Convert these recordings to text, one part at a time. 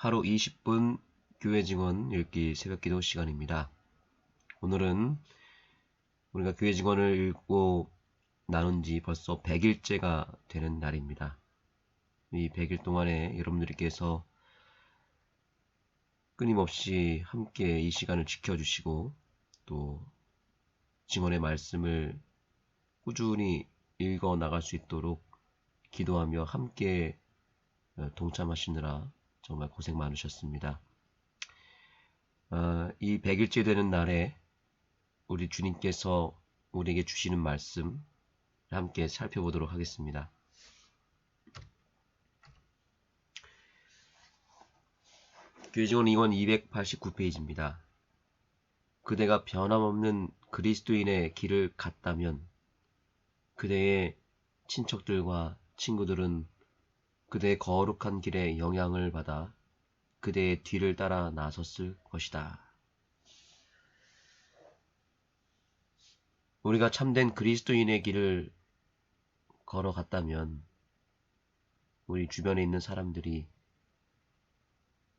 하루 20분 교회 증언 읽기 새벽기도 시간입니다. 오늘은 우리가 교회 증언을 읽고 나눈 지 벌써 100일째가 되는 날입니다. 이 100일 동안에 여러분들께서 끊임없이 함께 이 시간을 지켜주시고 또 증언의 말씀을 꾸준히 읽어 나갈 수 있도록 기도하며 함께 동참하시느라 정말 고생 많으셨습니다. 이 100일째 되는 날에 우리 주님께서 우리에게 주시는 말씀 함께 살펴보도록 하겠습니다. 교회증언 2권 289페이지입니다. 그대가 변함없는 그리스도인의 길을 갔다면 그대의 친척들과 친구들은 그대의 거룩한 길에 영향을 받아 그대의 뒤를 따라 나섰을 것이다. 우리가 참된 그리스도인의 길을 걸어갔다면 우리 주변에 있는 사람들이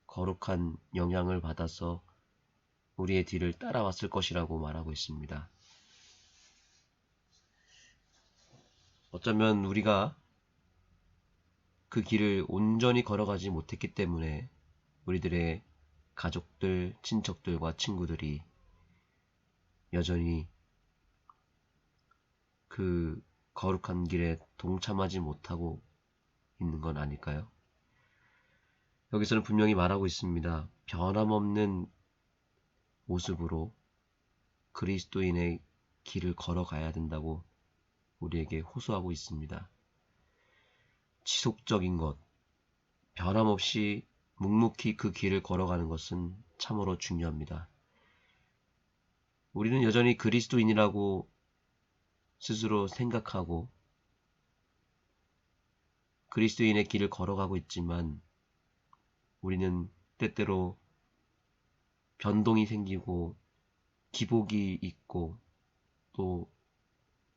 거룩한 영향을 받아서 우리의 뒤를 따라왔을 것이라고 말하고 있습니다. 어쩌면 우리가 그 길을 온전히 걸어가지 못했기 때문에 우리들의 가족들, 친척들과 친구들이 여전히 그 거룩한 길에 동참하지 못하고 있는 건 아닐까요? 여기서는 분명히 말하고 있습니다. 변함없는 모습으로 그리스도인의 길을 걸어가야 된다고 우리에게 호소하고 있습니다. 지속적인 것, 변함없이 묵묵히 그 길을 걸어가는 것은 참으로 중요합니다. 우리는 여전히 그리스도인이라고 스스로 생각하고 그리스도인의 길을 걸어가고 있지만 우리는 때때로 변동이 생기고 기복이 있고 또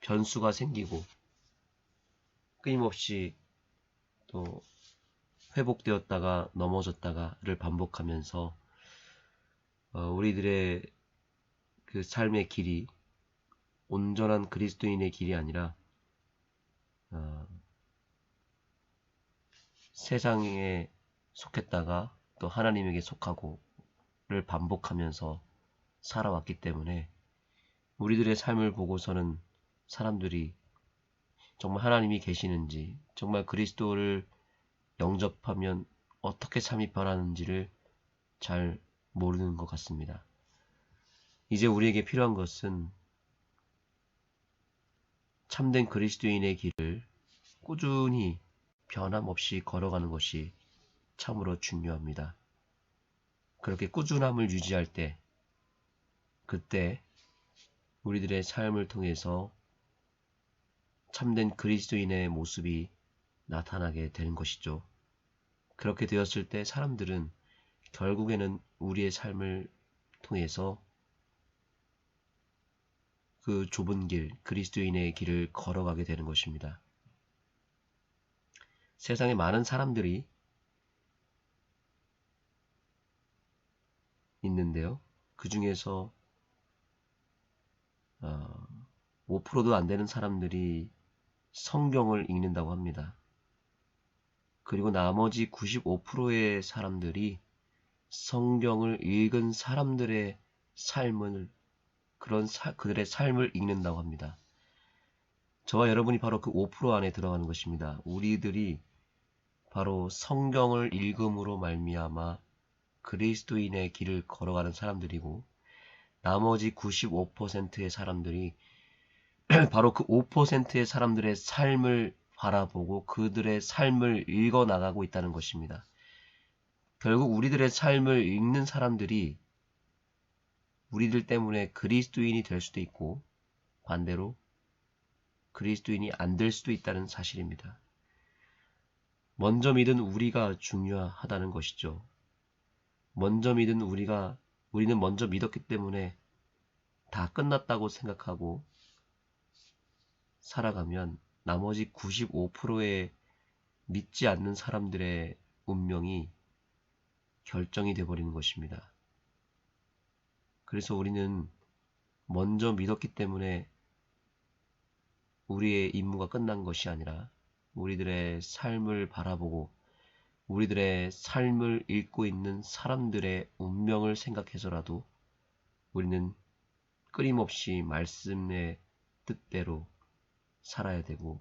변수가 생기고 끊임없이 또 회복되었다가 넘어졌다가를 반복하면서 우리들의 그 삶의 길이 온전한 그리스도인의 길이 아니라 세상에 속했다가 또 하나님에게 속하고를 반복하면서 살아왔기 때문에 우리들의 삶을 보고서는 사람들이 정말 하나님이 계시는지, 정말 그리스도를 영접하면 어떻게 삶이 변하는지를 잘 모르는 것 같습니다. 이제 우리에게 필요한 것은 참된 그리스도인의 길을 꾸준히 변함없이 걸어가는 것이 참으로 중요합니다. 그렇게 꾸준함을 유지할 때, 그때 우리들의 삶을 통해서 참된 그리스도인의 모습이 나타나게 되는 것이죠. 그렇게 되었을 때 사람들은 결국에는 우리의 삶을 통해서 그 좁은 길, 그리스도인의 길을 걸어가게 되는 것입니다. 세상에 많은 사람들이 있는데요. 그 중에서 5%도 안 되는 사람들이 성경을 읽는다고 합니다. 그리고 나머지 95%의 사람들이 성경을 읽은 사람들의 삶을 그들의 삶을 읽는다고 합니다. 저와 여러분이 바로 그 5% 안에 들어가는 것입니다. 우리들이 바로 성경을 읽음으로 말미암아 그리스도인의 길을 걸어가는 사람들이고 나머지 95%의 사람들이 바로 그 5%의 사람들의 삶을 바라보고 그들의 삶을 읽어나가고 있다는 것입니다. 결국 우리들의 삶을 읽는 사람들이 우리들 때문에 그리스도인이 될 수도 있고 반대로 그리스도인이 안 될 수도 있다는 사실입니다. 먼저 믿은 우리가 중요하다는 것이죠. 먼저 믿은 우리는 먼저 믿었기 때문에 다 끝났다고 생각하고 살아가면 나머지 95%의 믿지 않는 사람들의 운명이 결정이 되어버리는 것입니다. 그래서 우리는 먼저 믿었기 때문에 우리의 임무가 끝난 것이 아니라 우리들의 삶을 바라보고 우리들의 삶을 읽고 있는 사람들의 운명을 생각해서라도 우리는 끊임없이 말씀의 뜻대로 살아야 되고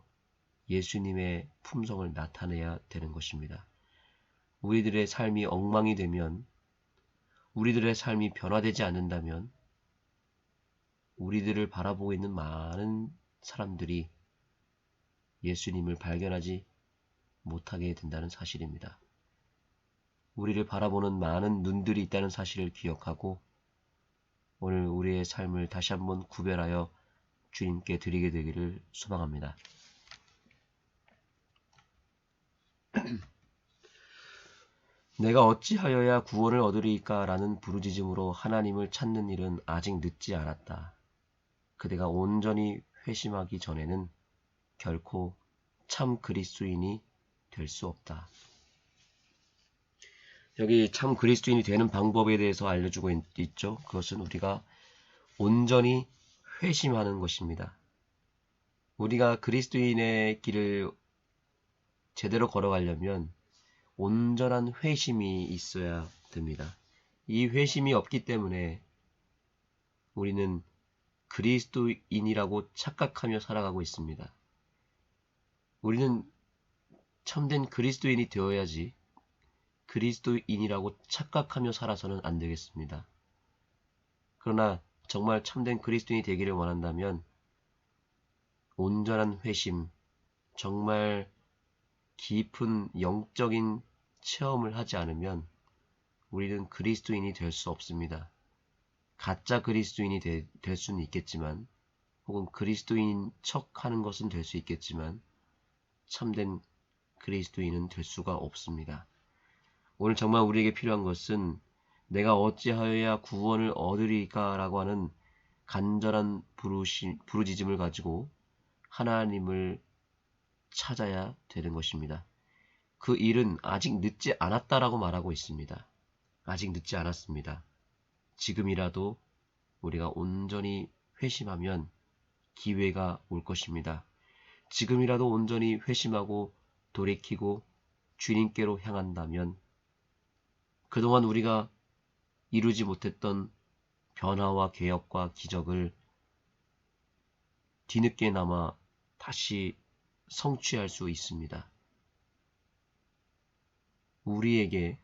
예수님의 품성을 나타내야 되는 것입니다. 우리들의 삶이 엉망이 되면, 우리들의 삶이 변화되지 않는다면 우리들을 바라보고 있는 많은 사람들이 예수님을 발견하지 못하게 된다는 사실입니다. 우리를 바라보는 많은 눈들이 있다는 사실을 기억하고 오늘 우리의 삶을 다시 한번 구별하여 주님께 드리게 되기를 소망합니다. 내가 어찌하여야 구원을 얻으리이까 라는 부르짖음으로 하나님을 찾는 일은 아직 늦지 않았다. 그대가 온전히 회심하기 전에는 결코 참 그리스도인이 될 수 없다. 여기 참 그리스도인이 되는 방법에 대해서 알려주고 있죠. 그것은 우리가 온전히 회심하는 것입니다. 우리가 그리스도인의 길을 제대로 걸어가려면 온전한 회심이 있어야 됩니다. 이 회심이 없기 때문에 우리는 그리스도인이라고 착각하며 살아가고 있습니다. 우리는 참된 그리스도인이 되어야지 그리스도인이라고 착각하며 살아서는 안 되겠습니다. 그러나 정말 참된 그리스도인이 되기를 원한다면 온전한 회심, 정말 깊은 영적인 체험을 하지 않으면 우리는 그리스도인이 될 수 없습니다. 가짜 그리스도인이 될 수는 있겠지만 혹은 그리스도인 척하는 것은 될 수 있겠지만 참된 그리스도인은 될 수가 없습니다. 오늘 정말 우리에게 필요한 것은 내가 어찌하여야 구원을 얻으리까 라고 하는 간절한 부르짖음을 가지고 하나님을 찾아야 되는 것입니다. 그 일은 아직 늦지 않았다라고 말하고 있습니다. 아직 늦지 않았습니다. 지금이라도 우리가 온전히 회심하면 기회가 올 것입니다. 지금이라도 온전히 회심하고 돌이키고 주님께로 향한다면 그동안 우리가 이루지 못했던 변화와 개혁과 기적을 뒤늦게나마 다시 성취할 수 있습니다. 우리에게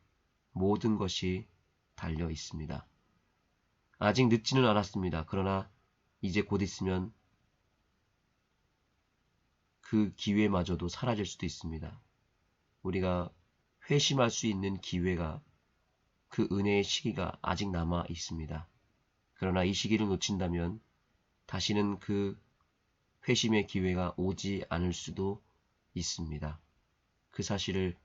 모든 것이 달려 있습니다. 아직 늦지는 않았습니다. 그러나 이제 곧 있으면 그 기회마저도 사라질 수도 있습니다. 우리가 회심할 수 있는 기회가, 그 은혜의 시기가 아직 남아 있습니다. 그러나 이 시기를 놓친다면 다시는 그 회심의 기회가 오지 않을 수도 있습니다. 그 사실을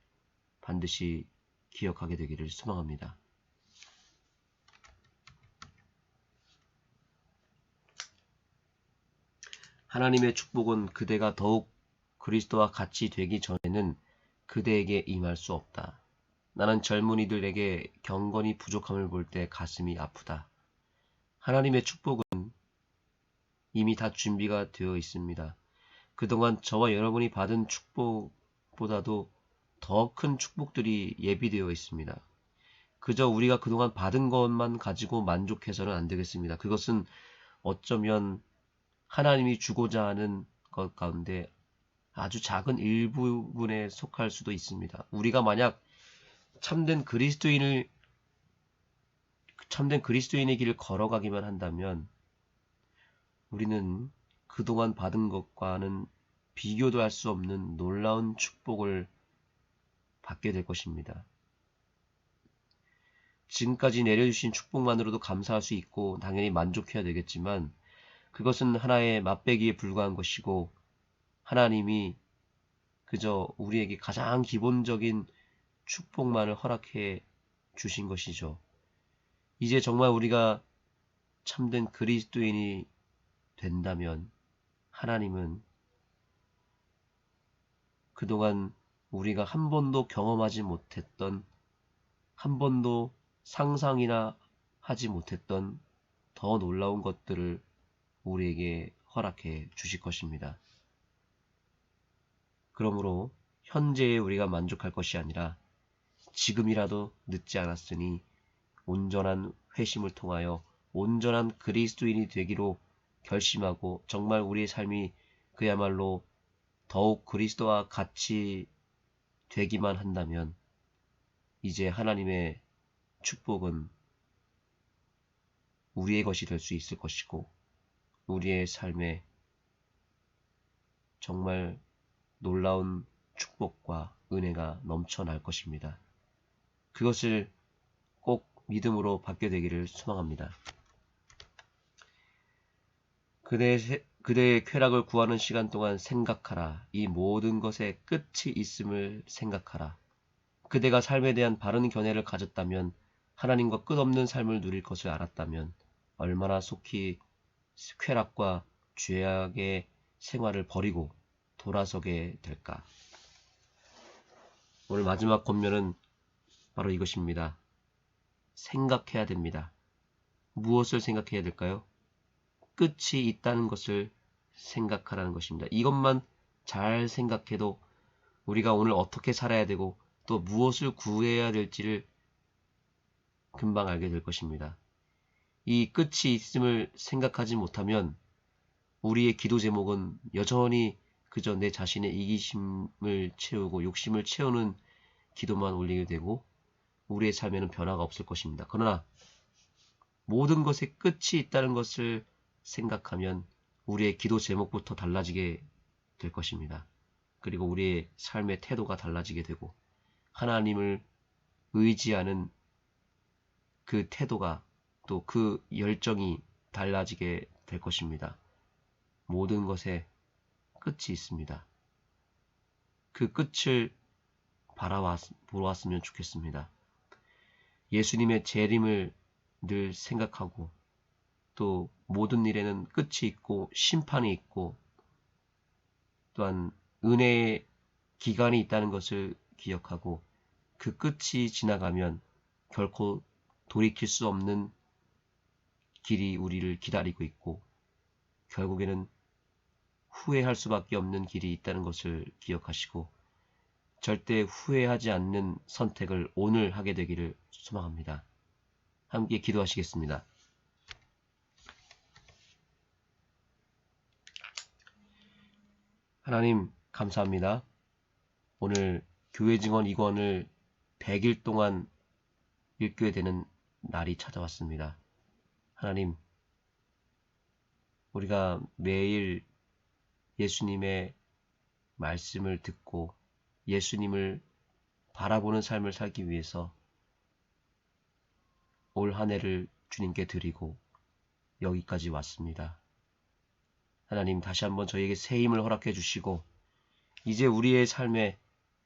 반드시 기억하게 되기를 소망합니다. 하나님의 축복은 그대가 더욱 그리스도와 같이 되기 전에는 그대에게 임할 수 없다. 나는 젊은이들에게 경건이 부족함을 볼 때 가슴이 아프다. 하나님의 축복은 이미 다 준비가 되어 있습니다. 그동안 저와 여러분이 받은 축복보다도 더 큰 축복들이 예비되어 있습니다. 그저 우리가 그동안 받은 것만 가지고 만족해서는 안 되겠습니다. 그것은 어쩌면 하나님이 주고자 하는 것 가운데 아주 작은 일부분에 속할 수도 있습니다. 우리가 만약 참된 그리스도인의 길을 걸어가기만 한다면 우리는 그동안 받은 것과는 비교도 할 수 없는 놀라운 축복을 받게 될 것입니다. 지금까지 내려주신 축복만으로도 감사할 수 있고 당연히 만족해야 되겠지만 그것은 하나의 맛배기에 불과한 것이고 하나님이 그저 우리에게 가장 기본적인 축복만을 허락해 주신 것이죠. 이제 정말 우리가 참된 그리스도인이 된다면 하나님은 그동안 우리가 한 번도 경험하지 못했던 한 번도 상상이나 하지 못했던 더 놀라운 것들을 우리에게 허락해 주실 것입니다. 그러므로 현재에 우리가 만족할 것이 아니라 지금이라도 늦지 않았으니 온전한 회심을 통하여 온전한 그리스도인이 되기로 결심하고 정말 우리의 삶이 그야말로 더욱 그리스도와 같이 되기만 한다면 이제 하나님의 축복은 우리의 것이 될 수 있을 것이고 우리의 삶에 정말 놀라운 축복과 은혜가 넘쳐날 것입니다. 그것을 꼭 믿음으로 받게 되기를 소망합니다. 그대의 쾌락을 구하는 시간 동안 생각하라. 이 모든 것에 끝이 있음을 생각하라. 그대가 삶에 대한 바른 견해를 가졌다면, 하나님과 끝없는 삶을 누릴 것을 알았다면 얼마나 속히 쾌락과 죄악의 생활을 버리고 돌아서게 될까. 오늘 마지막 권면은 바로 이것입니다. 생각해야 됩니다. 무엇을 생각해야 될까요? 끝이 있다는 것을 생각하라는 것입니다. 이것만 잘 생각해도 우리가 오늘 어떻게 살아야 되고 또 무엇을 구해야 될지를 금방 알게 될 것입니다. 이 끝이 있음을 생각하지 못하면 우리의 기도 제목은 여전히 그저 내 자신의 이기심을 채우고 욕심을 채우는 기도만 올리게 되고 우리의 삶에는 변화가 없을 것입니다. 그러나 모든 것에 끝이 있다는 것을 생각하면 우리의 기도 제목부터 달라지게 될 것입니다. 그리고 우리의 삶의 태도가 달라지게 되고 하나님을 의지하는 그 태도가 또 그 열정이 달라지게 될 것입니다. 모든 것에 끝이 있습니다. 그 끝을 보았으면 좋겠습니다. 예수님의 재림을 늘 생각하고 또 모든 일에는 끝이 있고 심판이 있고 또한 은혜의 기간이 있다는 것을 기억하고 그 끝이 지나가면 결코 돌이킬 수 없는 길이 우리를 기다리고 있고 결국에는 후회할 수밖에 없는 길이 있다는 것을 기억하시고 절대 후회하지 않는 선택을 오늘 하게 되기를 소망합니다. 함께 기도하시겠습니다. 하나님 감사합니다. 오늘 교회 증언 2권을 100일 동안 읽게 되는 날이 찾아왔습니다. 하나님, 우리가 매일 예수님의 말씀을 듣고 예수님을 바라보는 삶을 살기 위해서 올 한 해를 주님께 드리고 여기까지 왔습니다. 하나님 다시 한번 저희에게 새 힘을 허락해 주시고 이제 우리의 삶에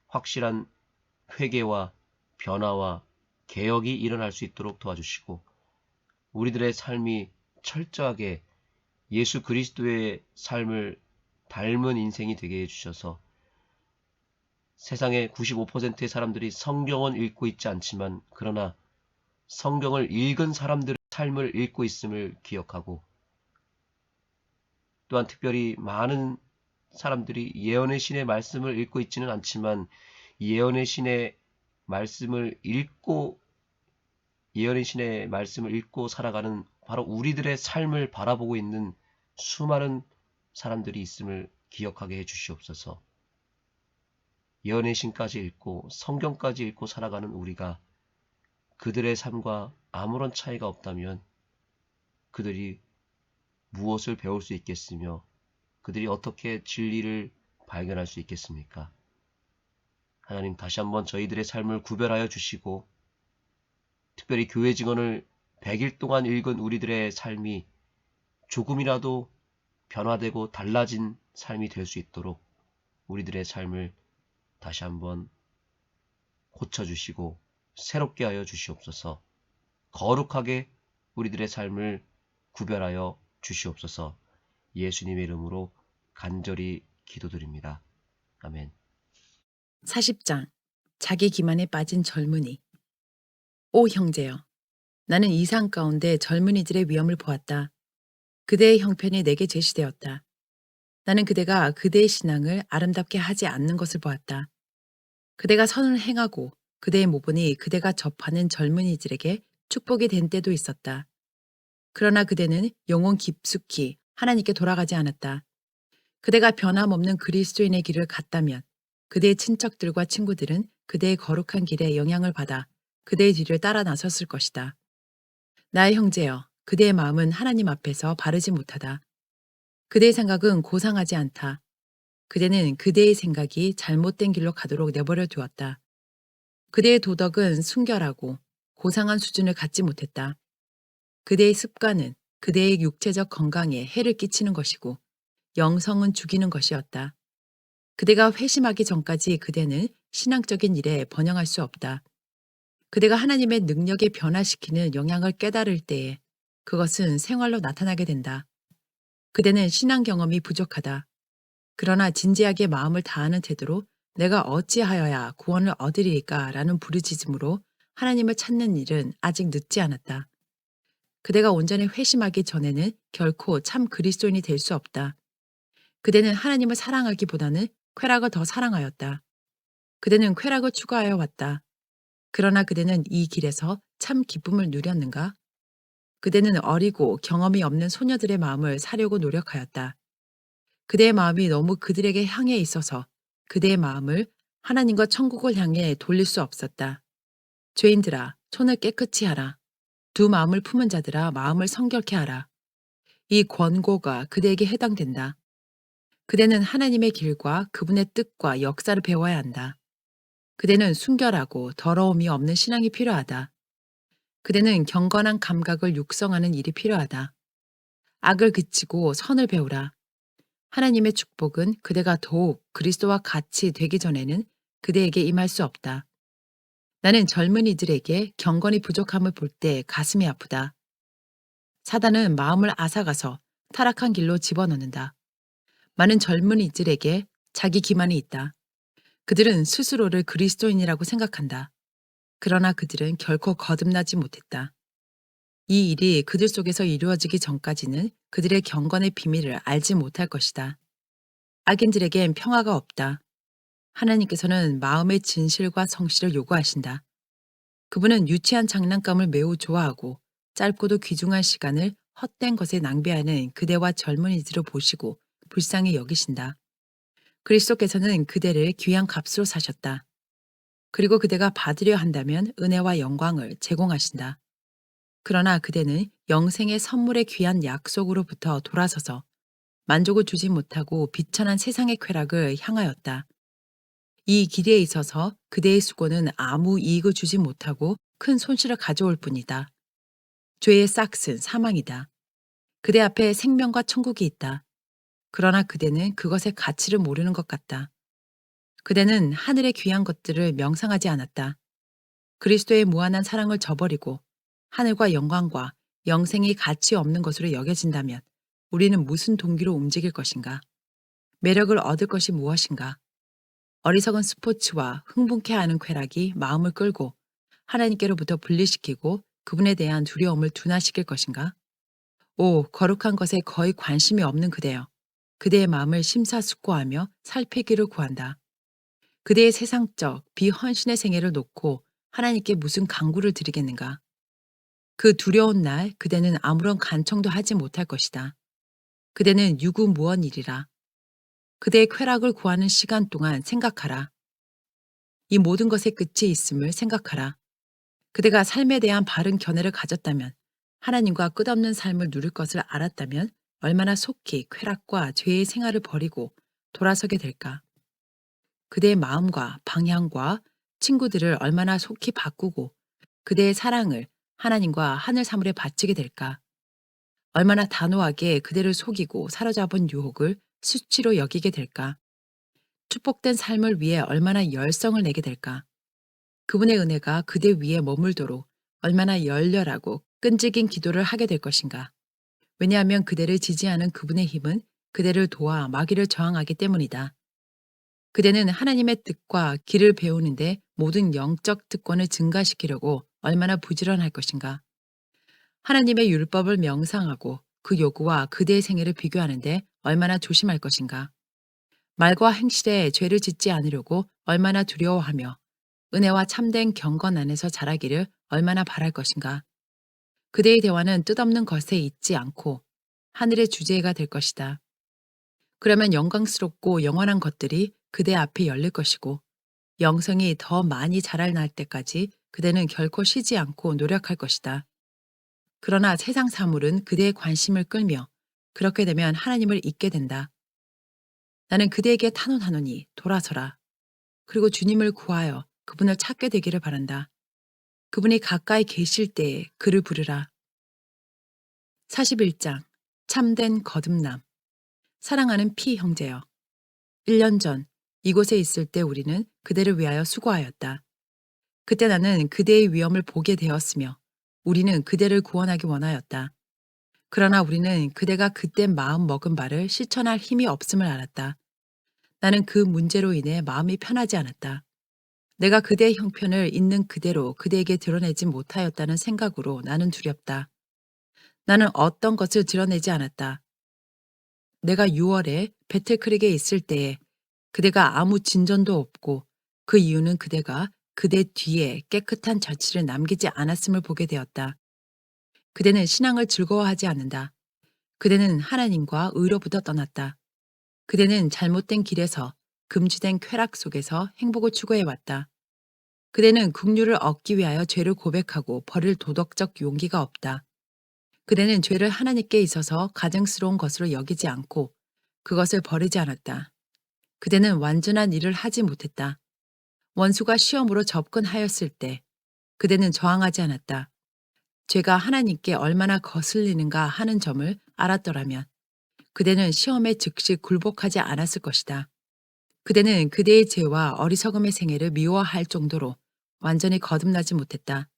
확실한 회개와 변화와 개혁이 일어날 수 있도록 도와주시고 우리들의 삶이 철저하게 예수 그리스도의 삶을 닮은 인생이 되게 해주셔서 세상의 95%의 사람들이 성경은 읽고 있지 않지만 그러나 성경을 읽은 사람들의 삶을 읽고 있음을 기억하고 또한 특별히 많은 사람들이 예언의 신의 말씀을 읽고 있지는 않지만 예언의 신의 말씀을 읽고 살아가는 바로 우리들의 삶을 바라보고 있는 수많은 사람들이 있음을 기억하게 해 주시옵소서. 예언의 신까지 읽고 성경까지 읽고 살아가는 우리가 그들의 삶과 아무런 차이가 없다면 그들이 무엇을 배울 수 있겠으며 그들이 어떻게 진리를 발견할 수 있겠습니까? 하나님 다시 한번 저희들의 삶을 구별하여 주시고 특별히 교회 증언을 100일 동안 읽은 우리들의 삶이 조금이라도 변화되고 달라진 삶이 될 수 있도록 우리들의 삶을 다시 한번 고쳐주시고 새롭게 하여 주시옵소서. 거룩하게 우리들의 삶을 구별하여 주시옵소서. 예수님의 이름으로 간절히 기도드립니다. 아멘. 40장 자기 기만에 빠진 젊은이 오 형제여, 나는 이상 가운데 젊은이들의 위엄을 보았다. 그대의 형편이 내게 제시되었다. 나는 그대가 그대의 신앙을 아름답게 하지 않는 것을 보았다. 그대가 선을 행하고 그대의 모본이 그대가 접하는 젊은이들에게 축복이 된 때도 있었다. 그러나 그대는 영혼 깊숙이 하나님께 돌아가지 않았다. 그대가 변함없는 그리스도인의 길을 갔다면 그대의 친척들과 친구들은 그대의 거룩한 길에 영향을 받아 그대의 뒤를 따라 나섰을 것이다. 나의 형제여, 그대의 마음은 하나님 앞에서 바르지 못하다. 그대의 생각은 고상하지 않다. 그대는 그대의 생각이 잘못된 길로 가도록 내버려 두었다. 그대의 도덕은 순결하고 고상한 수준을 갖지 못했다. 그대의 습관은 그대의 육체적 건강에 해를 끼치는 것이고 영성은 죽이는 것이었다. 그대가 회심하기 전까지 그대는 신앙적인 일에 번영할 수 없다. 그대가 하나님의 능력에 변화시키는 영향을 깨달을 때에 그것은 생활로 나타나게 된다. 그대는 신앙 경험이 부족하다. 그러나 진지하게 마음을 다하는 태도로 내가 어찌하여야 구원을 얻으리까 라는 부르짖음으로 하나님을 찾는 일은 아직 늦지 않았다. 그대가 온전히 회심하기 전에는 결코 참 그리스도인이 될 수 없다. 그대는 하나님을 사랑하기보다는 쾌락을 더 사랑하였다. 그대는 쾌락을 추구하여 왔다. 그러나 그대는 이 길에서 참 기쁨을 누렸는가? 그대는 어리고 경험이 없는 소녀들의 마음을 사려고 노력하였다. 그대의 마음이 너무 그들에게 향해 있어서 그대의 마음을 하나님과 천국을 향해 돌릴 수 없었다. 죄인들아, 손을 깨끗이 하라. 두 마음을 품은 자들아, 마음을 성결케 하라. 이 권고가 그대에게 해당된다. 그대는 하나님의 길과 그분의 뜻과 역사를 배워야 한다. 그대는 순결하고 더러움이 없는 신앙이 필요하다. 그대는 경건한 감각을 육성하는 일이 필요하다. 악을 그치고 선을 배우라. 하나님의 축복은 그대가 더욱 그리스도와 같이 되기 전에는 그대에게 임할 수 없다. 나는 젊은이들에게 경건이 부족함을 볼 때 가슴이 아프다. 사단은 마음을 앗아가서 타락한 길로 집어넣는다. 많은 젊은이들에게 자기 기만이 있다. 그들은 스스로를 그리스도인이라고 생각한다. 그러나 그들은 결코 거듭나지 못했다. 이 일이 그들 속에서 이루어지기 전까지는 그들의 경건의 비밀을 알지 못할 것이다. 악인들에겐 평화가 없다. 하나님께서는 마음의 진실과 성실을 요구하신다. 그분은 유치한 장난감을 매우 좋아하고 짧고도 귀중한 시간을 헛된 것에 낭비하는 그대와 젊은이들을 보시고 불쌍히 여기신다. 그리스도께서는 그대를 귀한 값으로 사셨다. 그리고 그대가 받으려 한다면 은혜와 영광을 제공하신다. 그러나 그대는 영생의 선물의 귀한 약속으로부터 돌아서서 만족을 주지 못하고 비천한 세상의 쾌락을 향하였다. 이 길에 있어서 그대의 수고는 아무 이익을 주지 못하고 큰 손실을 가져올 뿐이다. 죄의 싹은 사망이다. 그대 앞에 생명과 천국이 있다. 그러나 그대는 그것의 가치를 모르는 것 같다. 그대는 하늘의 귀한 것들을 명상하지 않았다. 그리스도의 무한한 사랑을 저버리고 하늘과 영광과 영생이 가치 없는 것으로 여겨진다면 우리는 무슨 동기로 움직일 것인가? 매력을 얻을 것이 무엇인가? 어리석은 스포츠와 흥분케 하는 쾌락이 마음을 끌고 하나님께로부터 분리시키고 그분에 대한 두려움을 둔화시킬 것인가? 오, 거룩한 것에 거의 관심이 없는 그대여. 그대의 마음을 심사숙고하며 살피기를 구한다. 그대의 세상적 비헌신의 생애를 놓고 하나님께 무슨 강구를 드리겠는가? 그 두려운 날 그대는 아무런 간청도 하지 못할 것이다. 그대는 유구무원이리라. 그대의 쾌락을 구하는 시간 동안 생각하라. 이 모든 것의 끝이 있음을 생각하라. 그대가 삶에 대한 바른 견해를 가졌다면, 하나님과 끝없는 삶을 누릴 것을 알았다면 얼마나 속히 쾌락과 죄의 생활을 버리고 돌아서게 될까? 그대의 마음과 방향과 친구들을 얼마나 속히 바꾸고 그대의 사랑을 하나님과 하늘 사물에 바치게 될까? 얼마나 단호하게 그대를 속이고 사로잡은 유혹을 수치로 여기게 될까? 축복된 삶을 위해 얼마나 열성을 내게 될까? 그분의 은혜가 그대 위에 머물도록 얼마나 열렬하고 끈질긴 기도를 하게 될 것인가? 왜냐하면 그대를 지지하는 그분의 힘은 그대를 도와 마귀를 저항하기 때문이다. 그대는 하나님의 뜻과 길을 배우는데 모든 영적 특권을 증가시키려고 얼마나 부지런할 것인가. 하나님의 율법을 명상하고 그 요구와 그대의 생애를 비교하는데 얼마나 조심할 것인가. 말과 행실에 죄를 짓지 않으려고 얼마나 두려워하며 은혜와 참된 경건 안에서 자라기를 얼마나 바랄 것인가. 그대의 대화는 뜻없는 것에 있지 않고 하늘의 주제가 될 것이다. 그러면 영광스럽고 영원한 것들이 그대 앞에 열릴 것이고 영성이 더 많이 자랄 때까지 그대는 결코 쉬지 않고 노력할 것이다. 그러나 세상 사물은 그대의 관심을 끌며 그렇게 되면 하나님을 잊게 된다. 나는 그대에게 탄원하노니 돌아서라. 그리고 주님을 구하여 그분을 찾게 되기를 바란다. 그분이 가까이 계실 때에 그를 부르라. 41장 참된 거듭남. 사랑하는 피 형제여. 1년 전 이곳에 있을 때 우리는 그대를 위하여 수고하였다. 그때 나는 그대의 위험을 보게 되었으며 우리는 그대를 구원하기 원하였다. 그러나 우리는 그대가 그때 마음 먹은 바를 실천할 힘이 없음을 알았다. 나는 그 문제로 인해 마음이 편하지 않았다. 내가 그대의 형편을 있는 그대로 그대에게 드러내지 못하였다는 생각으로 나는 두렵다. 나는 어떤 것을 드러내지 않았다. 내가 6월에 배틀크릭에 있을 때에 그대가 아무 진전도 없고 그 이유는 그대가 그대 뒤에 깨끗한 자취를 남기지 않았음을 보게 되었다. 그대는 신앙을 즐거워하지 않는다. 그대는 하나님과 의로부터 떠났다. 그대는 잘못된 길에서 금지된 쾌락 속에서 행복을 추구해왔다. 그대는 긍휼을 얻기 위하여 죄를 고백하고 버릴 도덕적 용기가 없다. 그대는 죄를 하나님께 있어서 가증스러운 것으로 여기지 않고 그것을 버리지 않았다. 그대는 완전한 일을 하지 못했다. 원수가 시험으로 접근하였을 때 그대는 저항하지 않았다. 죄가 하나님께 얼마나 거슬리는가 하는 점을 알았더라면 그대는 시험에 즉시 굴복하지 않았을 것이다. 그대는 그대의 죄와 어리석음의 생애를 미워할 정도로 완전히 거듭나지 못했다.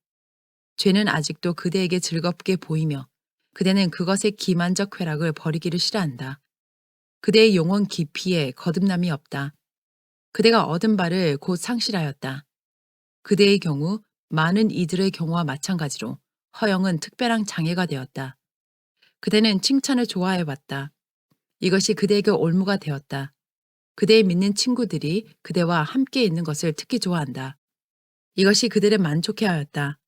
죄는 아직도 그대에게 즐겁게 보이며 그대는 그것의 기만적 쾌락을 버리기를 싫어한다. 그대의 영혼 깊이에 거듭남이 없다. 그대가 얻은 바를 곧 상실하였다. 그대의 경우 많은 이들의 경우와 마찬가지로 허영은 특별한 장애가 되었다. 그대는 칭찬을 좋아해왔다. 이것이 그대에게 올무가 되었다. 그대의 믿는 친구들이 그대와 함께 있는 것을 특히 좋아한다. 이것이 그대를 만족해하였다.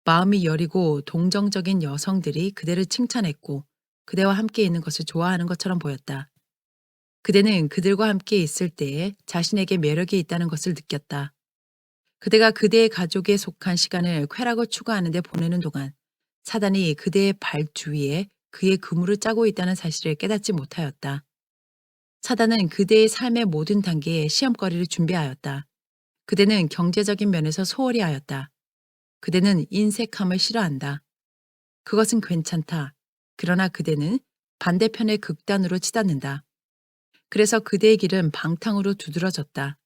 마음이 여리고 동정적인 여성들이 그대를 칭찬했고 그대와 함께 있는 것을 좋아하는 것처럼 보였다. 그대는 그들과 함께 있을 때에 자신에게 매력이 있다는 것을 느꼈다. 그대가 그대의 가족에 속한 시간을 쾌락을 추구하는 데 보내는 동안 사단이 그대의 발 주위에 그의 그물을 짜고 있다는 사실을 깨닫지 못하였다. 사단은 그대의 삶의 모든 단계에 시험거리를 준비하였다. 그대는 경제적인 면에서 소홀히 하였다. 그대는 인색함을 싫어한다. 그것은 괜찮다. 그러나 그대는 반대편의 극단으로 치닫는다. 그래서 그대의 길은 방탕으로 두드러졌다.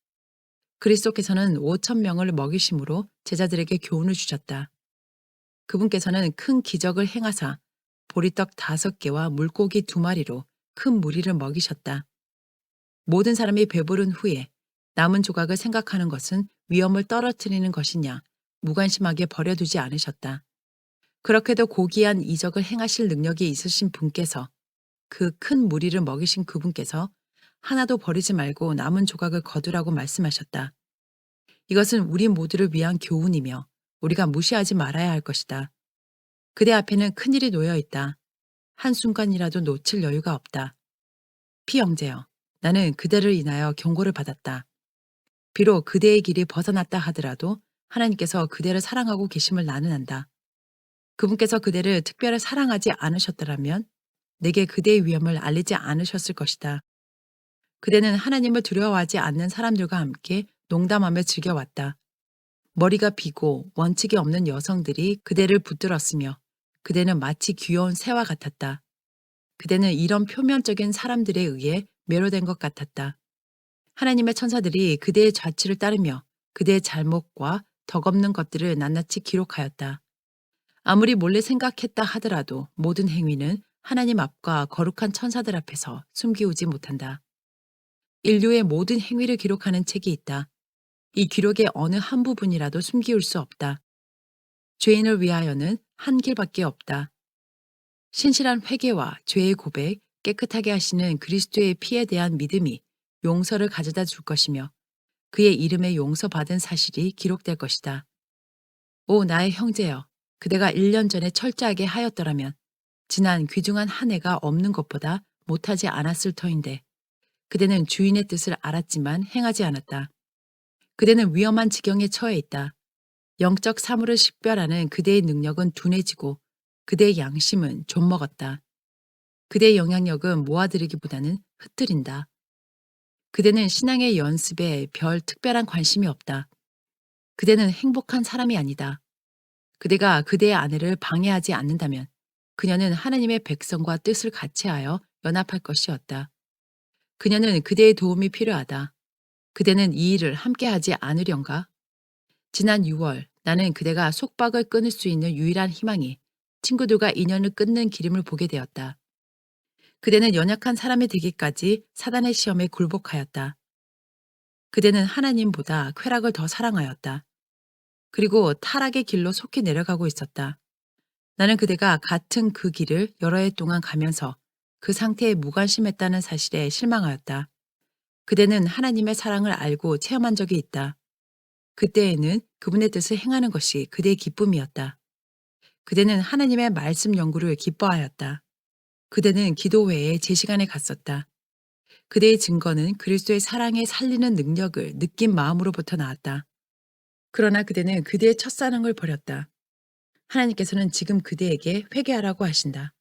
그리스도께서는 5,000명을 먹이심으로 제자들에게 교훈을 주셨다. 그분께서는 큰 기적을 행하사 보리떡 5개와 물고기 2마리로 큰 무리를 먹이셨다. 모든 사람이 배부른 후에 남은 조각을 생각하는 것은 위험을 떨어뜨리는 것이냐 무관심하게 버려두지 않으셨다. 그렇게도 고귀한 이적을 행하실 능력이 있으신 분께서 그 큰 무리를 먹이신 그분께서 하나도 버리지 말고 남은 조각을 거두라고 말씀하셨다. 이것은 우리 모두를 위한 교훈이며 우리가 무시하지 말아야 할 것이다. 그대 앞에는 큰일이 놓여 있다. 한순간이라도 놓칠 여유가 없다. 피 형제여, 나는 그대를 인하여 경고를 받았다. 비록 그대의 길이 벗어났다 하더라도 하나님께서 그대를 사랑하고 계심을 나는 안다. 그분께서 그대를 특별히 사랑하지 않으셨더라면 내게 그대의 위험을 알리지 않으셨을 것이다. 그대는 하나님을 두려워하지 않는 사람들과 함께 농담하며 즐겨왔다. 머리가 비고 원칙이 없는 여성들이 그대를 붙들었으며 그대는 마치 귀여운 새와 같았다. 그대는 이런 표면적인 사람들에 의해 매료된 것 같았다. 하나님의 천사들이 그대의 좌치를 따르며 그대의 잘못과 덕없는 것들을 낱낱이 기록하였다. 아무리 몰래 생각했다 하더라도 모든 행위는 하나님 앞과 거룩한 천사들 앞에서 숨기우지 못한다. 인류의 모든 행위를 기록하는 책이 있다. 이 기록의 어느 한 부분이라도 숨기울 수 없다. 죄인을 위하여는 한 길밖에 없다. 신실한 회개와 죄의 고백, 깨끗하게 하시는 그리스도의 피에 대한 믿음이 용서를 가져다 줄 것이며 그의 이름에 용서받은 사실이 기록될 것이다. 오 나의 형제여, 그대가 1년 전에 철저하게 하였더라면 지난 귀중한 한 해가 없는 것보다 못하지 않았을 터인데 그대는 주인의 뜻을 알았지만 행하지 않았다. 그대는 위험한 지경에 처해 있다. 영적 사물을 식별하는 그대의 능력은 둔해지고 그대의 양심은 좀먹었다. 그대의 영향력은 모아들이기보다는 흩트린다. 그대는 신앙의 연습에 별 특별한 관심이 없다. 그대는 행복한 사람이 아니다. 그대가 그대의 아내를 방해하지 않는다면 그녀는 하나님의 백성과 뜻을 같이하여 연합할 것이었다. 그녀는 그대의 도움이 필요하다. 그대는 이 일을 함께하지 않으련가? 지난 6월 나는 그대가 속박을 끊을 수 있는 유일한 희망이 친구들과 인연을 끊는 기름을 보게 되었다. 그대는 연약한 사람이 되기까지 사단의 시험에 굴복하였다. 그대는 하나님보다 쾌락을 더 사랑하였다. 그리고 타락의 길로 속히 내려가고 있었다. 나는 그대가 같은 그 길을 여러 해 동안 가면서 그 상태에 무관심했다는 사실에 실망하였다. 그대는 하나님의 사랑을 알고 체험한 적이 있다. 그때에는 그분의 뜻을 행하는 것이 그대의 기쁨이었다. 그대는 하나님의 말씀 연구를 기뻐하였다. 그대는 기도 외에 제 시간에 갔었다. 그대의 증거는 그리스도의 사랑에 살리는 능력을 느낀 마음으로부터 나왔다. 그러나 그대는 그대의 첫사랑을 버렸다. 하나님께서는 지금 그대에게 회개하라고 하신다.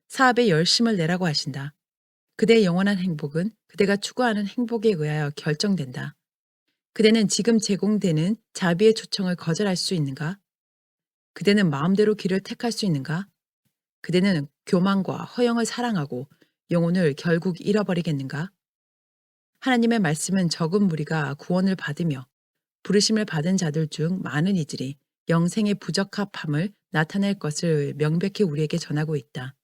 사업에 열심을 내라고 하신다. 그대의 영원한 행복은 그대가 추구하는 행복에 의하여 결정된다. 그대는 지금 제공되는 자비의 초청을 거절할 수 있는가? 그대는 마음대로 길을 택할 수 있는가? 그대는 교만과 허영을 사랑하고 영혼을 결국 잃어버리겠는가? 하나님의 말씀은 적은 무리가 구원을 받으며 부르심을 받은 자들 중 많은 이들이 영생의 부적합함을 나타낼 것을 명백히 우리에게 전하고 있다.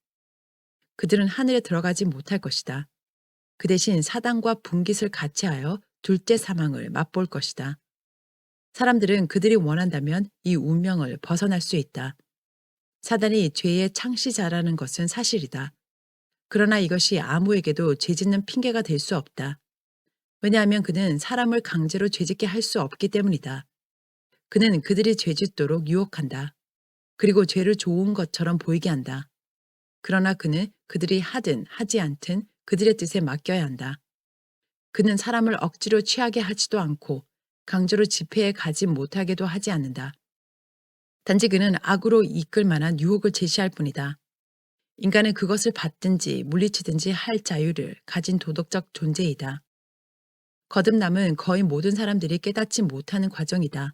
그들은 하늘에 들어가지 못할 것이다. 그 대신 사단과 분깃을 같이하여 둘째 사망을 맛볼 것이다. 사람들은 그들이 원한다면 이 운명을 벗어날 수 있다. 사단이 죄의 창시자라는 것은 사실이다. 그러나 이것이 아무에게도 죄짓는 핑계가 될 수 없다. 왜냐하면 그는 사람을 강제로 죄짓게 할 수 없기 때문이다. 그는 그들이 죄짓도록 유혹한다. 그리고 죄를 좋은 것처럼 보이게 한다. 그러나 그는 그들이 하든 하지 않든 그들의 뜻에 맡겨야 한다. 그는 사람을 억지로 취하게 하지도 않고 강제로 집회에 가지 못하게도 하지 않는다. 단지 그는 악으로 이끌 만한 유혹을 제시할 뿐이다. 인간은 그것을 받든지 물리치든지 할 자유를 가진 도덕적 존재이다. 거듭남은 거의 모든 사람들이 깨닫지 못하는 과정이다.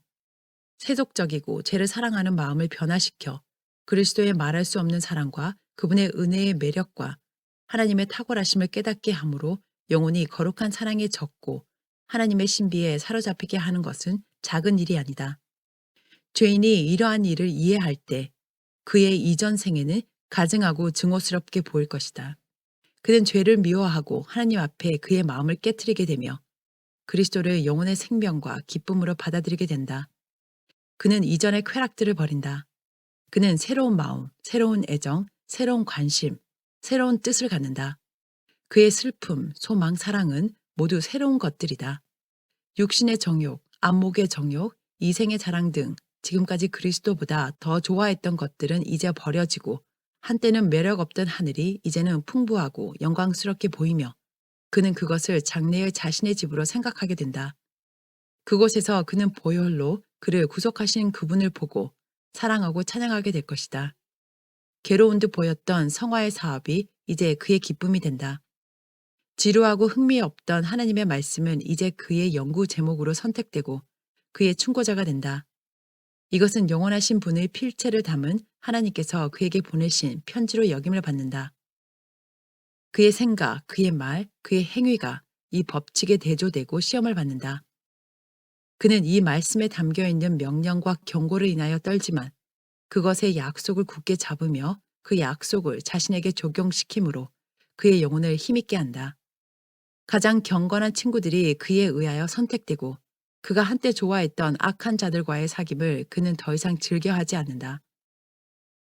세속적이고 죄를 사랑하는 마음을 변화시켜 그리스도의 말할 수 없는 사랑과 그분의 은혜의 매력과 하나님의 탁월하심을 깨닫게 함으로 영혼이 거룩한 사랑에 젖고 하나님의 신비에 사로잡히게 하는 것은 작은 일이 아니다. 죄인이 이러한 일을 이해할 때 그의 이전 생에는 가증하고 증오스럽게 보일 것이다. 그는 죄를 미워하고 하나님 앞에 그의 마음을 깨트리게 되며 그리스도를 영혼의 생명과 기쁨으로 받아들이게 된다. 그는 이전의 쾌락들을 버린다. 그는 새로운 마음, 새로운 애정, 새로운 관심, 새로운 뜻을 갖는다. 그의 슬픔, 소망, 사랑은 모두 새로운 것들이다. 육신의 정욕, 안목의 정욕, 이생의 자랑 등 지금까지 그리스도보다 더 좋아했던 것들은 이제 버려지고 한때는 매력 없던 하늘이 이제는 풍부하고 영광스럽게 보이며 그는 그것을 장래의 자신의 집으로 생각하게 된다. 그곳에서 그는 보혈로 그를 구속하신 그분을 보고 사랑하고 찬양하게 될 것이다. 괴로운 듯 보였던 성화의 사업이 이제 그의 기쁨이 된다. 지루하고 흥미없던 하나님의 말씀은 이제 그의 연구 제목으로 선택되고 그의 충고자가 된다. 이것은 영원하신 분의 필체를 담은 하나님께서 그에게 보내신 편지로 여김을 받는다. 그의 생각, 그의 말, 그의 행위가 이 법칙에 대조되고 시험을 받는다. 그는 이 말씀에 담겨있는 명령과 경고를 인하여 떨지만 그것의 약속을 굳게 잡으며 그 약속을 자신에게 적용시키므로 그의 영혼을 힘있게 한다. 가장 경건한 친구들이 그에 의하여 선택되고 그가 한때 좋아했던 악한 자들과의 사귐을 그는 더 이상 즐겨하지 않는다.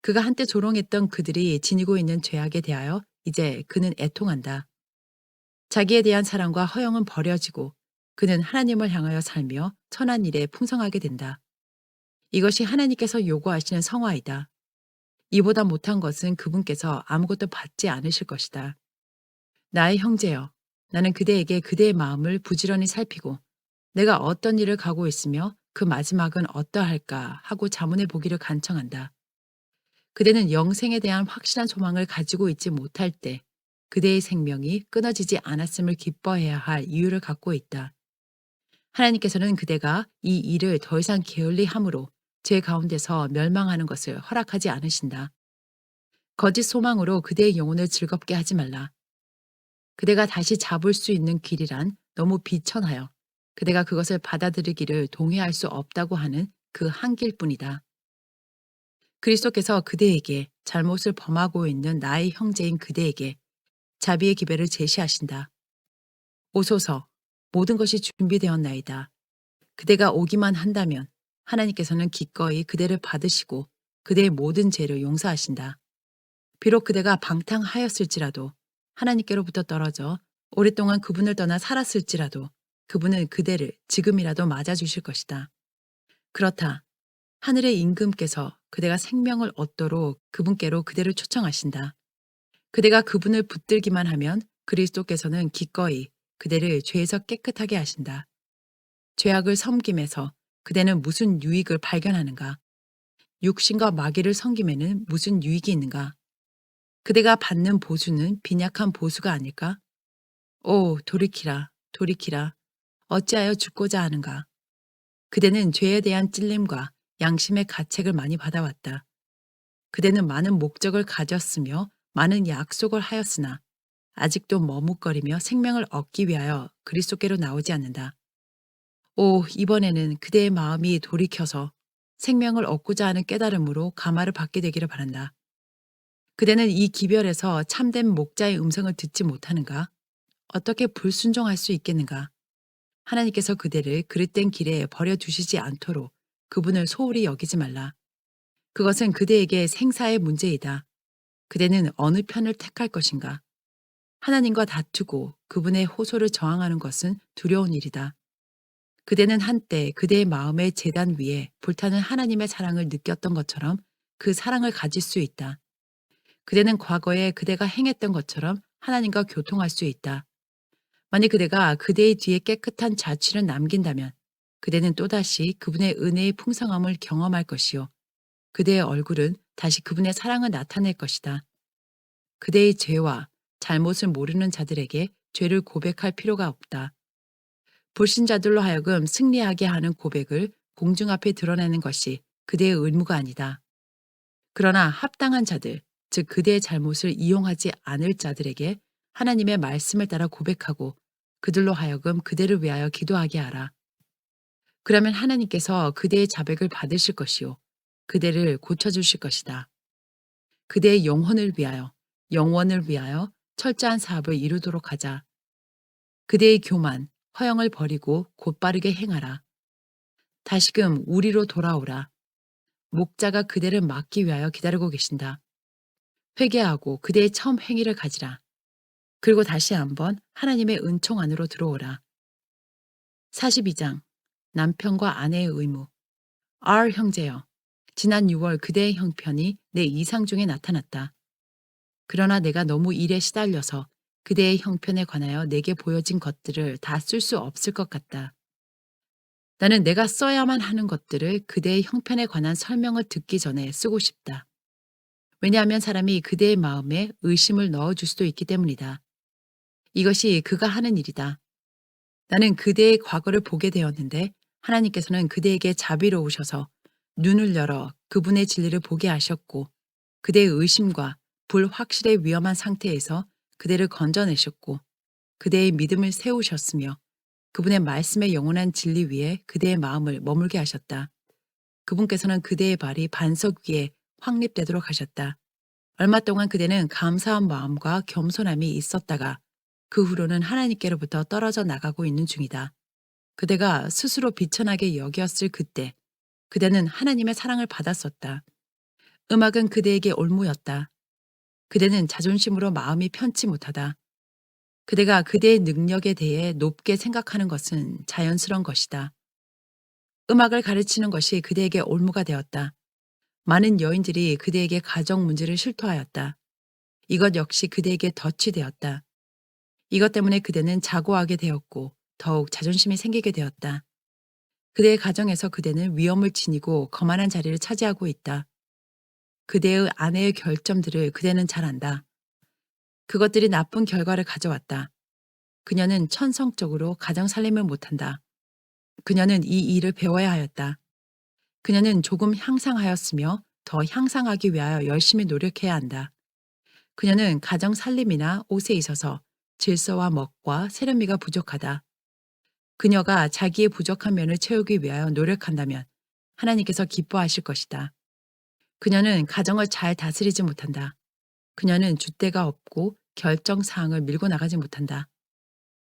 그가 한때 조롱했던 그들이 지니고 있는 죄악에 대하여 이제 그는 애통한다. 자기에 대한 사랑과 허영은 버려지고 그는 하나님을 향하여 살며 선한 일에 풍성하게 된다. 이것이 하나님께서 요구하시는 성화이다. 이보다 못한 것은 그분께서 아무것도 받지 않으실 것이다. 나의 형제여, 나는 그대에게 그대의 마음을 부지런히 살피고 내가 어떤 일을 가고 있으며 그 마지막은 어떠할까 하고 자문해 보기를 간청한다. 그대는 영생에 대한 확실한 소망을 가지고 있지 못할 때 그대의 생명이 끊어지지 않았음을 기뻐해야 할 이유를 갖고 있다. 하나님께서는 그대가 이 일을 더 이상 게을리 함으로 죄 가운데서 멸망하는 것을 허락하지 않으신다. 거짓 소망으로 그대의 영혼을 즐겁게 하지 말라. 그대가 다시 잡을 수 있는 길이란 너무 비천하여 그대가 그것을 받아들이기를 동의할 수 없다고 하는 그 한 길뿐이다. 그리스도께서 그대에게 잘못을 범하고 있는 나의 형제인 그대에게 자비의 기별을 제시하신다. 오소서, 모든 것이 준비되었나이다. 그대가 오기만 한다면 하나님께서는 기꺼이 그대를 받으시고 그대의 모든 죄를 용서하신다. 비록 그대가 방탕하였을지라도 하나님께로부터 떨어져 오랫동안 그분을 떠나 살았을지라도 그분은 그대를 지금이라도 맞아주실 것이다. 그렇다. 하늘의 임금께서 그대가 생명을 얻도록 그분께로 그대를 초청하신다. 그대가 그분을 붙들기만 하면 그리스도께서는 기꺼이 그대를 죄에서 깨끗하게 하신다. 죄악을 섬김에서 그대는 무슨 유익을 발견하는가? 육신과 마귀를 섬김에는 무슨 유익이 있는가? 그대가 받는 보수는 빈약한 보수가 아닐까? 오, 돌이키라, 돌이키라. 어찌하여 죽고자 하는가? 그대는 죄에 대한 찔림과 양심의 가책을 많이 받아왔다. 그대는 많은 목적을 가졌으며 많은 약속을 하였으나 아직도 머뭇거리며 생명을 얻기 위하여 그리스도께로 나오지 않는다. 오, 이번에는 그대의 마음이 돌이켜서 생명을 얻고자 하는 깨달음으로 감화를 받게 되기를 바란다. 그대는 이 기별에서 참된 목자의 음성을 듣지 못하는가? 어떻게 불순종할 수 있겠는가? 하나님께서 그대를 그릇된 길에 버려두시지 않도록 그분을 소홀히 여기지 말라. 그것은 그대에게 생사의 문제이다. 그대는 어느 편을 택할 것인가? 하나님과 다투고 그분의 호소를 저항하는 것은 두려운 일이다. 그대는 한때 그대의 마음의 제단 위에 불타는 하나님의 사랑을 느꼈던 것처럼 그 사랑을 가질 수 있다. 그대는 과거에 그대가 행했던 것처럼 하나님과 교통할 수 있다. 만약 그대가 그대의 뒤에 깨끗한 자취를 남긴다면 그대는 또다시 그분의 은혜의 풍성함을 경험할 것이요. 그대의 얼굴은 다시 그분의 사랑을 나타낼 것이다. 그대의 죄와 잘못을 모르는 자들에게 죄를 고백할 필요가 없다. 불신자들로 하여금 승리하게 하는 고백을 공중 앞에 드러내는 것이 그대의 의무가 아니다. 그러나 합당한 자들, 즉 그대의 잘못을 이용하지 않을 자들에게 하나님의 말씀을 따라 고백하고 그들로 하여금 그대를 위하여 기도하게 하라. 그러면 하나님께서 그대의 자백을 받으실 것이요. 그대를 고쳐주실 것이다. 그대의 영원을 위하여 철저한 사업을 이루도록 하자. 그대의 교만, 허영을 버리고 곧바르게 행하라. 다시금 우리로 돌아오라. 목자가 그대를 막기 위하여 기다리고 계신다. 회개하고 그대의 처음 행위를 가지라. 그리고 다시 한번 하나님의 은총 안으로 들어오라. 42장 남편과 아내의 의무. R 형제여, 지난 6월 그대의 형편이 내 이상 중에 나타났다. 그러나 내가 너무 일에 시달려서 그대의 형편에 관하여 내게 보여진 것들을 다 쓸 수 없을 것 같다. 나는 내가 써야만 하는 것들을 그대의 형편에 관한 설명을 듣기 전에 쓰고 싶다. 왜냐하면 사람이 그대의 마음에 의심을 넣어줄 수도 있기 때문이다. 이것이 그가 하는 일이다. 나는 그대의 과거를 보게 되었는데 하나님께서는 그대에게 자비로우셔서 눈을 열어 그분의 진리를 보게 하셨고 그대의 의심과 불확실의 위험한 상태에서 그대를 건져내셨고 그대의 믿음을 세우셨으며 그분의 말씀의 영원한 진리 위에 그대의 마음을 머물게 하셨다. 그분께서는 그대의 발이 반석 위에 확립되도록 하셨다. 얼마 동안 그대는 감사한 마음과 겸손함이 있었다가 그 후로는 하나님께로부터 떨어져 나가고 있는 중이다. 그대가 스스로 비천하게 여겼을 그때 그대는 하나님의 사랑을 받았었다. 음악은 그대에게 올무였다. 그대는 자존심으로 마음이 편치 못하다. 그대가 그대의 능력에 대해 높게 생각하는 것은 자연스러운 것이다. 음악을 가르치는 것이 그대에게 올무가 되었다. 많은 여인들이 그대에게 가정 문제를 실토하였다. 이것 역시 그대에게 덫이 되었다. 이것 때문에 그대는 자고하게 되었고 더욱 자존심이 생기게 되었다. 그대의 가정에서 그대는 위험을 지니고 거만한 자리를 차지하고 있다. 그대의 아내의 결점들을 그대는 잘 안다. 그것들이 나쁜 결과를 가져왔다. 그녀는 천성적으로 가정 살림을 못한다. 그녀는 이 일을 배워야 하였다. 그녀는 조금 향상하였으며 더 향상하기 위하여 열심히 노력해야 한다. 그녀는 가정 살림이나 옷에 있어서 질서와 멋과 세련미가 부족하다. 그녀가 자기의 부족한 면을 채우기 위하여 노력한다면 하나님께서 기뻐하실 것이다. 그녀는 가정을 잘 다스리지 못한다. 그녀는 줏대가 없고 결정사항을 밀고 나가지 못한다.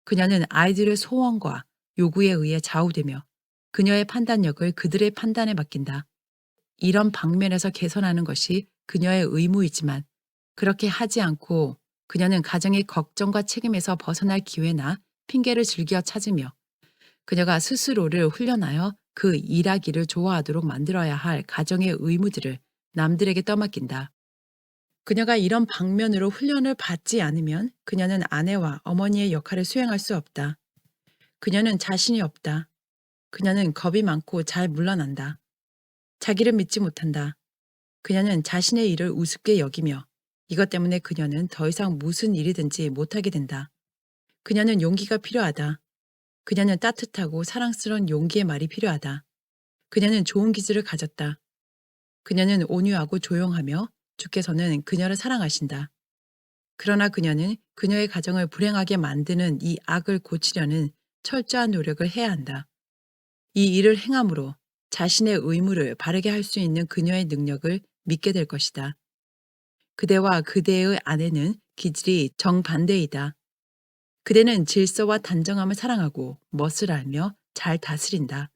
그녀는 아이들의 소원과 요구에 의해 좌우되며 그녀의 판단력을 그들의 판단에 맡긴다. 이런 방면에서 개선하는 것이 그녀의 의무이지만 그렇게 하지 않고 그녀는 가정의 걱정과 책임에서 벗어날 기회나 핑계를 즐겨 찾으며 그녀가 스스로를 훈련하여 그 일하기를 좋아하도록 만들어야 할 가정의 의무들을 남들에게 떠맡긴다. 그녀가 이런 방면으로 훈련을 받지 않으면 그녀는 아내와 어머니의 역할을 수행할 수 없다. 그녀는 자신이 없다. 그녀는 겁이 많고 잘 물러난다. 자기를 믿지 못한다. 그녀는 자신의 일을 우습게 여기며 이것 때문에 그녀는 더 이상 무슨 일이든지 못하게 된다. 그녀는 용기가 필요하다. 그녀는 따뜻하고 사랑스러운 용기의 말이 필요하다. 그녀는 좋은 기질을 가졌다. 그녀는 온유하고 조용하며 주께서는 그녀를 사랑하신다. 그러나 그녀는 그녀의 가정을 불행하게 만드는 이 악을 고치려는 철저한 노력을 해야 한다. 이 일을 행함으로 자신의 의무를 바르게 할 수 있는 그녀의 능력을 믿게 될 것이다. 그대와 그대의 아내는 기질이 정반대이다. 그대는 질서와 단정함을 사랑하고 멋을 알며 잘 다스린다.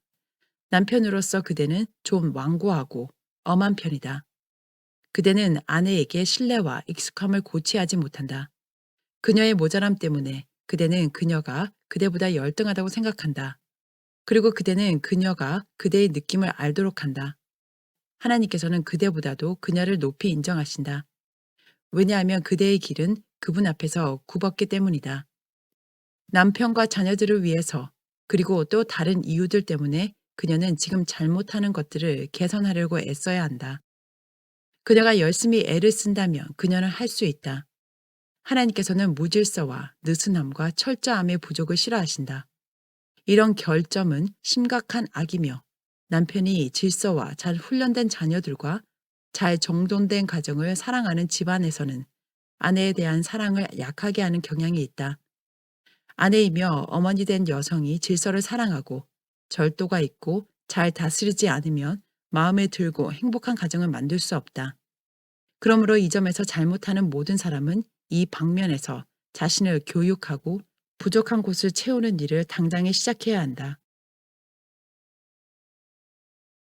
남편으로서 그대는 좀 완고하고 엄한 편이다. 그대는 아내에게 신뢰와 익숙함을 고취하지 못한다. 그녀의 모자람 때문에 그대는 그녀가 그대보다 열등하다고 생각한다. 그리고 그대는 그녀가 그대의 느낌을 알도록 한다. 하나님께서는 그대보다도 그녀를 높이 인정하신다. 왜냐하면 그대의 길은 그분 앞에서 굽었기 때문이다. 남편과 자녀들을 위해서 그리고 또 다른 이유들 때문에 그녀는 지금 잘못하는 것들을 개선하려고 애써야 한다. 그녀가 열심히 애를 쓴다면 그녀는 할 수 있다. 하나님께서는 무질서와 느슨함과 철저함의 부족을 싫어하신다. 이런 결점은 심각한 악이며 남편이 질서와 잘 훈련된 자녀들과 잘 정돈된 가정을 사랑하는 집안에서는 아내에 대한 사랑을 약하게 하는 경향이 있다. 아내이며 어머니 된 여성이 질서를 사랑하고 절도가 있고 잘 다스리지 않으면 마음에 들고 행복한 가정을 만들 수 없다. 그러므로 이 점에서 잘못하는 모든 사람은 이 방면에서 자신을 교육하고 부족한 곳을 채우는 일을 당장에 시작해야 한다.